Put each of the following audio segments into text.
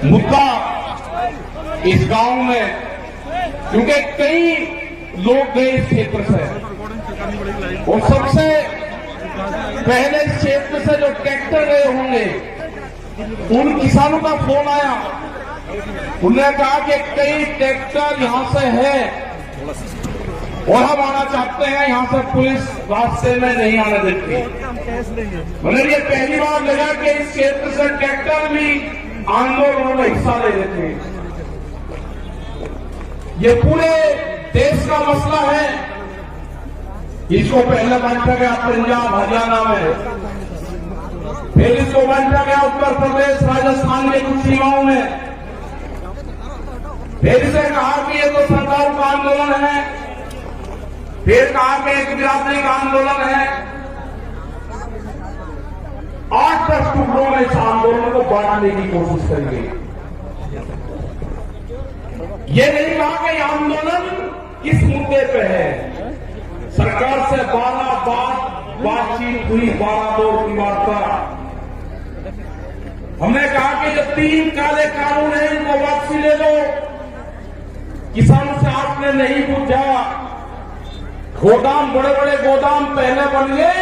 मुद्दा इस गांव में, क्योंकि कई लोग गए इस क्षेत्र से और सबसे पहले इस क्षेत्र से जो ट्रैक्टर गए होंगे उन किसानों का फोन आया। उन्होंने कहा कि कई ट्रैक्टर यहां से है और हम आना चाहते हैं, यहां से पुलिस रास्ते में नहीं आने देती। मतलब ये पहली बार लगा कि इस क्षेत्र से ट्रैक्टर भी आंदोलन में हिस्सा ले लेते हैं। ये पूरे देश का मसला है। इसको पहले बांटा गया पंजाब हरियाणा में, फिर इसको बांटा गया उत्तर प्रदेश राजस्थान के कुछ सीमाओं में, फिर से कहा कि ये तो सरकार का आंदोलन है, फिर कहा कि एक बिरादरी का आंदोलन है। 8-10 टुकड़ों में इस आंदोलन को बांटने की कोशिश करेंगे। ये नहीं कहा कि यह आंदोलन किस मुद्दे पे है। सरकार से 12 बार बातचीत हुई, 12 दौर की वार्ता। हमने कहा कि जो 3 काले कानून हैं इनको वापसी ले लो। किसानों से आपने नहीं पूछा। गोदाम, बड़े बड़े गोदाम पहले बन गए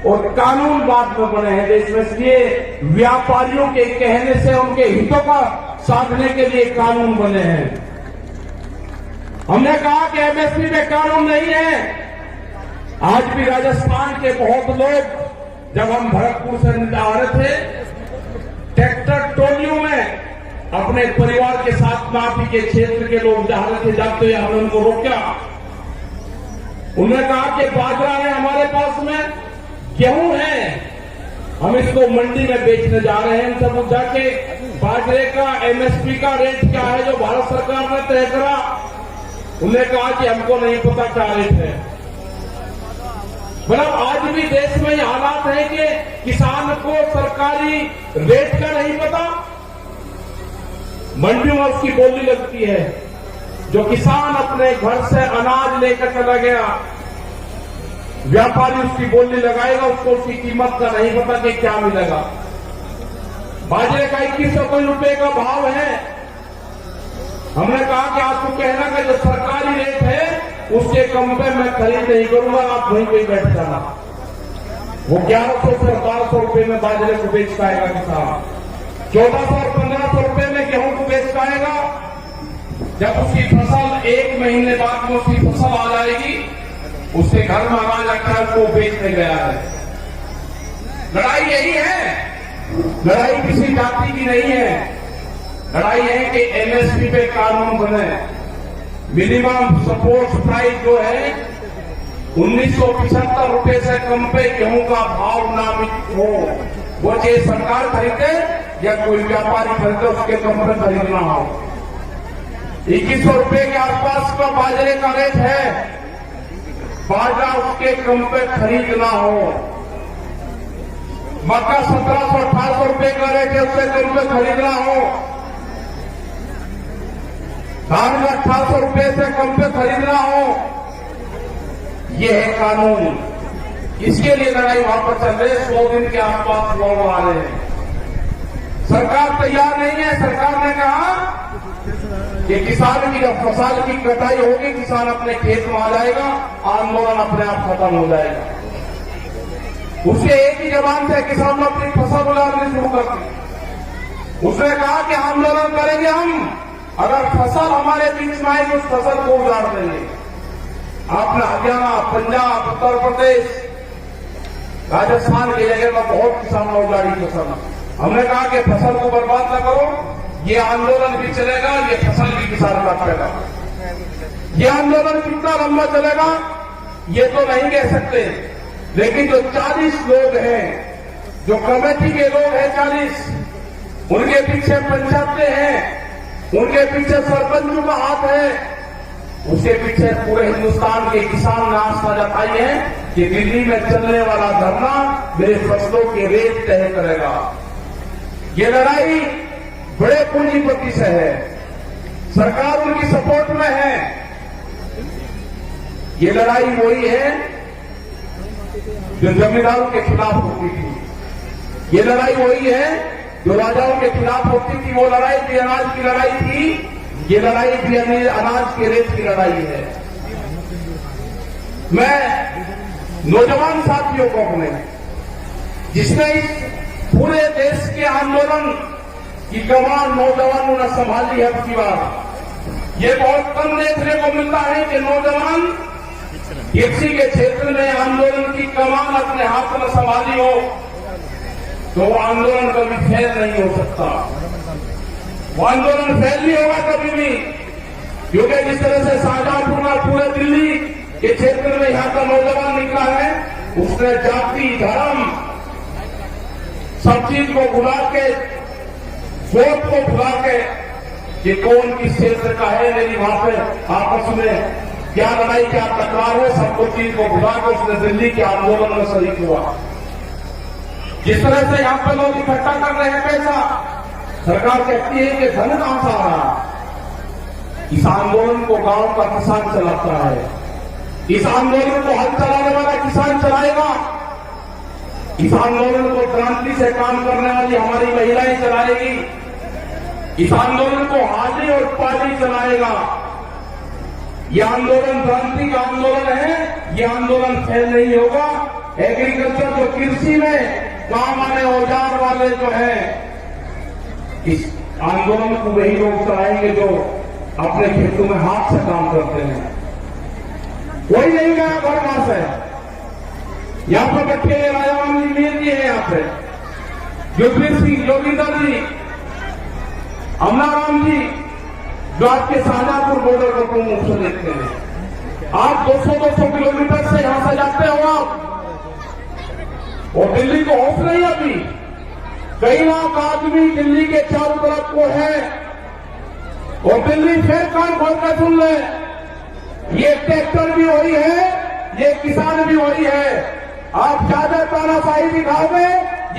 और कानून बाद में बने हैं देश में, इसलिए व्यापारियों के कहने से उनके हितों का साधने के लिए कानून बने हैं। हमने कहा कि एमएसपी में कानून नहीं है। आज भी राजस्थान के बहुत लोग, जब हम भरतपुर से आ रहे थे, ट्रैक्टर टोलियों में अपने परिवार के साथ माफी के क्षेत्र के लोग जा रहे थे, जाते हुए हमने उनको रोका। उन्होंने कहा कि बाजरा है हमारे पास में, गेहूं है, हम इसको मंडी में बेचने जा रहे हैं। उनसे पूछा कि बाजरे का एमएसपी का रेट क्या है जो भारत सरकार ने तय करा। उन्होंने कहा कि हमको नहीं पता क्या रेट है। मतलब आज भी देश में ये हालात है कि किसान को सरकारी रेट का नहीं पता। मंडियों में उसकी बोली लगती है। जो किसान अपने घर से अनाज लेकर चला गया, व्यापारी उसकी बोली लगाएगा, उसको उसकी कीमत का नहीं पता कि क्या मिलेगा। बाजरे का 2100 रुपए का भाव है। हमने कहा कि आपको कहना कि जो सरकारी रेट है उसके कम पे मैं खरीद नहीं करूंगा, आप वहीं पे बैठ जाना। वो 1100 से 1200 रुपए में बाजरे को बेच पाएगा किसान, 1400 और 1500 रुपए में गेहूं को बेच पाएगा। जब उसकी फसल 1 महीने बाद में उसकी फसल आ जाएगी, उसके घर में अनाज रखा है, उसको बेचने गया है। लड़ाई यही है। लड़ाई किसी जाति की नहीं है। लड़ाई है कि एमएसपी पे कानून बने। मिनिमम सपोर्ट प्राइस जो है 1975 रुपए से कम पे गेहूं का भाव नामित हो। वो चाहे सरकार खरीदे या कोई व्यापारी खरीदे, उसके कम पे खरीदना हो। 2100 रुपए के आसपास का बाजरे का रेट है। बाजरा उसके कम पे खरीदना हो। मक्का 1700-1800 रुपए का रेट है, उससे कम पे खरीदना हो। धान में 1800 रुपए से कम पे खरीदना हो। ये है कानून। इसके लिए लड़ाई वहां पर चल रही है। 100 दिन के आसपास लोग आ रहे हैं। सरकार तैयार नहीं है। सरकार ने कहा कि किसान की जब फसल की कटाई होगी, किसान अपने खेत में आ जाएगा, आंदोलन अपने आप खत्म हो जाएगा। उसके एक ही जबान से किसान ने अपनी फसल उड़ानी शुरू कर दी। उसने कहा कि आंदोलन करेंगे हम, अगर फसल हमारे बीच में आएगी उस फसल को उजाड़ देंगे। आपने हरियाणा, पंजाब, उत्तर प्रदेश, राजस्थान की जगह में बहुत किसान ने उजाड़ी फसल। हमने कहा कि फसल को बर्बाद न करो, ये आंदोलन भी चलेगा, ये फसल भी किसान काटेगा। ये आंदोलन कितना लंबा चलेगा ये तो नहीं कह सकते, लेकिन जो 40 लोग हैं, जो कमेटी के लोग हैं 40, उनके पीछे पंचायतें हैं, उनके पीछे सरपंचों का हाथ है, उसके पीछे पूरे हिंदुस्तान के किसान ने आस्था जताई है कि दिल्ली में चलने वाला धरना मेरे फसलों के रेट तय करेगा। ये लड़ाई बड़े पूंजीपति से है। सरकार उनकी सपोर्ट में है। ये लड़ाई वही है जो जमींदारों के खिलाफ होती थी। ये लड़ाई वही है जो राजाओं के खिलाफ होती थी वो लड़ाई भी अनाज की लड़ाई थी, ये लड़ाई भी अनाज के रेट की लड़ाई है। मैं नौजवान साथियों को अपने, जिसने इस पूरे देश के आंदोलन की कमान नौजवानों ने संभाली है अब की बार, ये बहुत कम देखने को मिलता है कि नौजवान किसी के क्षेत्र में आंदोलन की कमान अपने हाथ में संभाली हो तो वो आंदोलन कभी फेल नहीं हो सकता। वो आंदोलन फेल नहीं होगा कभी भी, क्योंकि जिस तरह से शाहजहांपुर का पूरे दिल्ली के क्षेत्र में यहां का नौजवान निकला है, उसने जाति धर्म सब चीज को भुला के, वोट को भुला के कि कौन किस क्षेत्र का है, मेरी वहां पे आपस में क्या लड़ाई क्या तकरार है, सबको चीज को भुला के उसने दिल्ली के आंदोलन में शरीक हुआ। जिस तरह से यहां पर लोग इकट्ठा कर रहे हैं पैसा, सरकार कहती है कि धन कहां से आ रहा है। इस आंदोलन को गांव का किसान चलाता है, इस आंदोलन को हल चलाने वाला किसान चलाएगा, इस आंदोलन को क्रांति से काम करने वाली हमारी महिलाएं चलाएगी, इस आंदोलन को हाली और पाली चलाएगा। यह आंदोलन क्रांति का आंदोलन है, यह आंदोलन फेल नहीं होगा। एग्रीकल्चर जो कृषि में काम आने औजार वाले जो है, इस आंदोलन को वही लोग चलाएंगे जो अपने खेतों में हाथ से काम करते हैं। कोई नहीं गया घर वहां से, यहां पर बैठे राजाराम जी मेल जी है, यहां पे युद्धवीर सिंह जोगिंदर जी, अमलाराम जी जो आपके शाहजहांपुर बॉर्डर को प्रमुख से देखते हैं। आप 200-200 किलोमीटर से यहां से जाते हो आप, और दिल्ली को होश नहीं अभी। कई लाख आदमी दिल्ली के चारों तरफ को है, और दिल्ली फिर कान खोल कर सुन ले, ये ट्रैक्टर भी वही है, ये किसान भी वही है। आप ज्यादा तानाशाही दिखाओगे,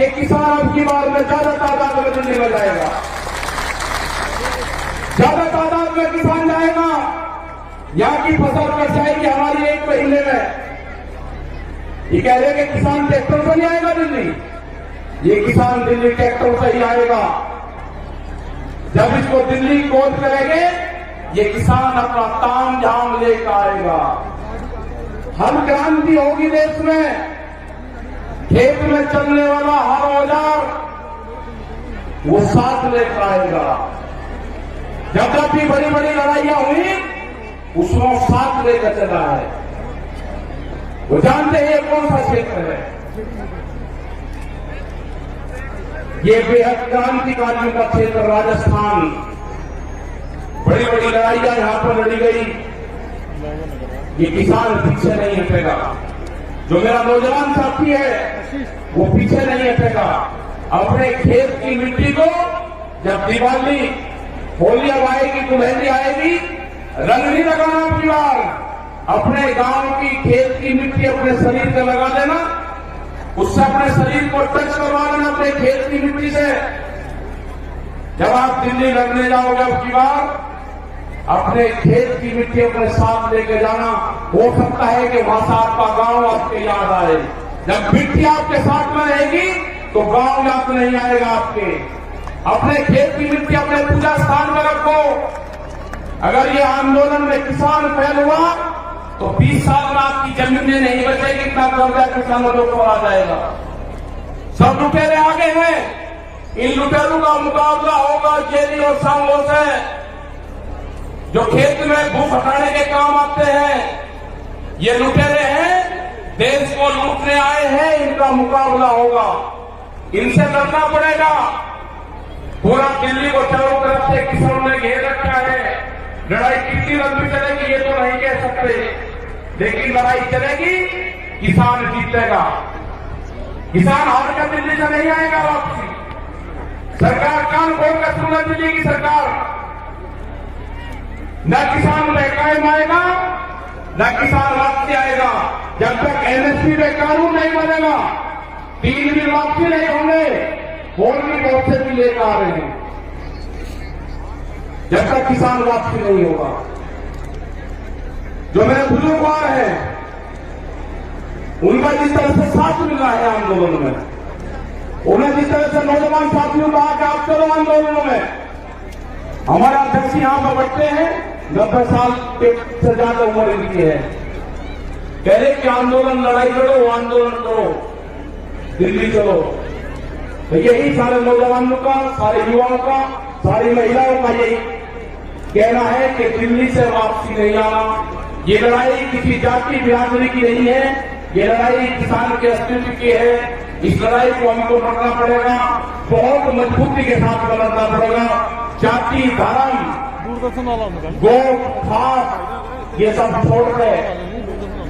ये किसान अब की बार में ज्यादा तादाद में दिल्ली में जाएगा, ज्यादा तादाद में किसान जाएगा। यहां की फसल कट जाएगी हमारी 1 महीने में। ये कह रहे कि किसान ट्रैक्टर से नहीं आएगा दिल्ली, ये किसान दिल्ली ट्रैक्टर से ही आएगा। जब इसको दिल्ली कोच करेंगे, ये किसान अपना ताम झाम लेकर आएगा। हर क्रांति होगी देश में, खेत में चलने वाला हर औजार वो साथ लेकर आएगा। जब जब भी बड़ी बड़ी लड़ाइयां हुई, उसमें साथ लेकर चला है। वो जानते हैं ये कौन सा क्षेत्र है, ये बेहद क्रांतिकारियों का क्षेत्र राजस्थान। बड़ी बड़ी लड़ाइयां यहां पर लड़ी गई, ये किसान पीछे नहीं हटेगा। जो मेरा नौजवान साथी है वो पीछे नहीं हटेगा। अपने खेत की मिट्टी को जब दिवाली होली अब आएगी, दुल्हनी आएगी, रंग नहीं लगाना अपनी बार, अपने गांव की खेत की मिट्टी अपने शरीर पे लगा देना, उससे अपने शरीर को टच करवा लेना अपने खेत की मिट्टी से। जब आप दिल्ली लड़ने जाओगे अब की बार, अपने खेत की मिट्टी अपने साथ लेके जाना। हो सकता है कि वहां से आपका गांव आपके याद आए। जब मिट्टी आपके साथ में रहेगी तो गांव याद नहीं आएगा आपके। अपने खेत की मिट्टी अपने पूजा स्थान में रखो। अगर ये आंदोलन में किसान फेल हुआ तो 20 साल में आपकी जमीनें नहीं बचेगी, इतना कर्जा किसानों को आ जाएगा। सब लुटेरे आगे हैं, इन लुटेरों का मुकाबला होगा जेली और सांगों से, जो खेत में भूख हटाने के काम आते हैं। ये लुटेरे हैं, देश को लूटने आए हैं, इनका मुकाबला होगा, इनसे लड़ना पड़ेगा। पूरा दिल्ली को चारों तरफ से किसानों ने घेर रखा है। लड़ाई कितनी लंबी चलेगी ये तो नहीं कह सकते, लेकिन लड़ाई चलेगी, किसान जीतेगा। किसान हार कर दिल्ली से नहीं आएगा वापसी। सरकार कान खोलकर सुनना, दिल्ली की सरकार न किसान महकाम आएगा, न किसान वापसी आएगा। जब तक एमएसपी में कानून नहीं बनेगा, 3 दिन वापसी नहीं होंगे, और भी बहुत से भी लेकर आ रहे हैं। जब तक किसान वापसी नहीं होगा, जो मेरे बुजुर्ग हैं उनका जिस तरह से साथ मिला है आंदोलन में, उन्हें जिस तरह से नौजवान साथियों को कहा कि आप चलो आंदोलनों में, हमारे अध्यक्ष यहां पर बैठते हैं, 90 साल से ज्यादा उम्र इनकी है, कह रहे कि आंदोलन लड़ाई लड़ो, आंदोलन करो, दिल्ली चलो। तो यही सारे नौजवानों का, सारे युवाओं का, सारी महिलाओं का यही कहना है कि दिल्ली से वापसी नहीं आना। ये लड़ाई किसी जाति बिरादरी की नहीं है, ये लड़ाई किसान के अस्तित्व की है। इस लड़ाई को हमको लड़ना पड़ेगा, बहुत मजबूती के साथ लड़ना पड़ेगा। जाति, धर्म, गोट, खास ये सब छोड़ कर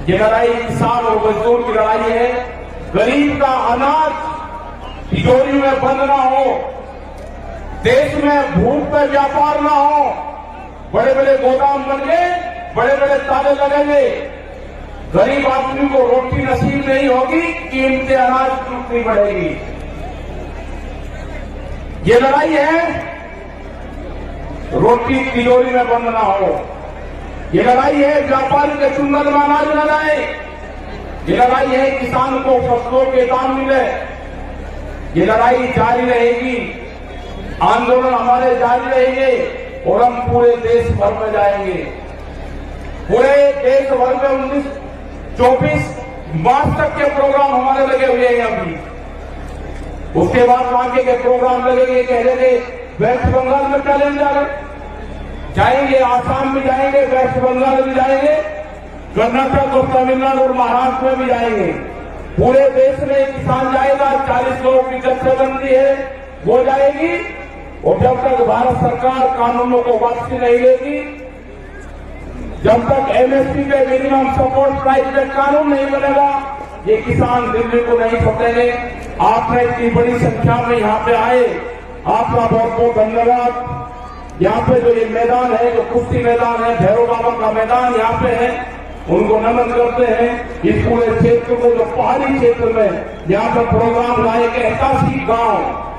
ये लड़ाई किसान और मजदूर की लड़ाई है। गरीब का अनाज तिजोरी में बंद ना हो, देश में भूख पे व्यापार ना हो, बड़े बड़े गोदाम बन गए, बड़े बड़े ताले लगेंगे, गरीब आदमी को रोटी नसीब नहीं होगी, कीमतें अनाज की उतनी बढ़ेगी। ये लड़ाई है रोटी तिजोरी में बंद ना हो, ये लड़ाई है व्यापारी के चुंगल में अनाज न जाए, ये लड़ाई है किसान को फसलों के दाम मिले। ये लड़ाई जारी रहेगी, आंदोलन हमारे जारी रहेंगे और हम पूरे देश भर में जाएंगे। पूरे देश भर में 24 मार्च तक के प्रोग्राम हमारे लगे हुए हैं अभी। उसके बाद आगे के प्रोग्राम लगेंगे, कह रहे थे वेस्ट बंगाल में कैलेंडर जाएंगे, आसाम में जाएंगे, वेस्ट बंगाल में जाएंगे, कर्नाटक और तमिलनाडु और महाराष्ट्र में भी जाएंगे। पूरे देश में किसान जाएगा, 40 लोगों की जत्थेबंदी है वो जाएगी। और जब तक भारत सरकार कानूनों को वापसी नहीं लेगी, जब तक एमएसपी पे मिनिमम सपोर्ट प्राइस पे कानून नहीं बनेगा, ये किसान दिल्ली को नहीं छोड़ेंगे। आपने इतनी बड़ी संख्या में यहाँ पे आए, आपका बहुत बहुत धन्यवाद। यहाँ पे जो ये मैदान है, जो कुश्ती मैदान है, भैरव बाबा का मैदान यहाँ पे है, उनको नमन करते हैं। इस पूरे क्षेत्र को, जो पहाड़ी क्षेत्र में यहाँ पे प्रोग्राम लाए के 81 गांव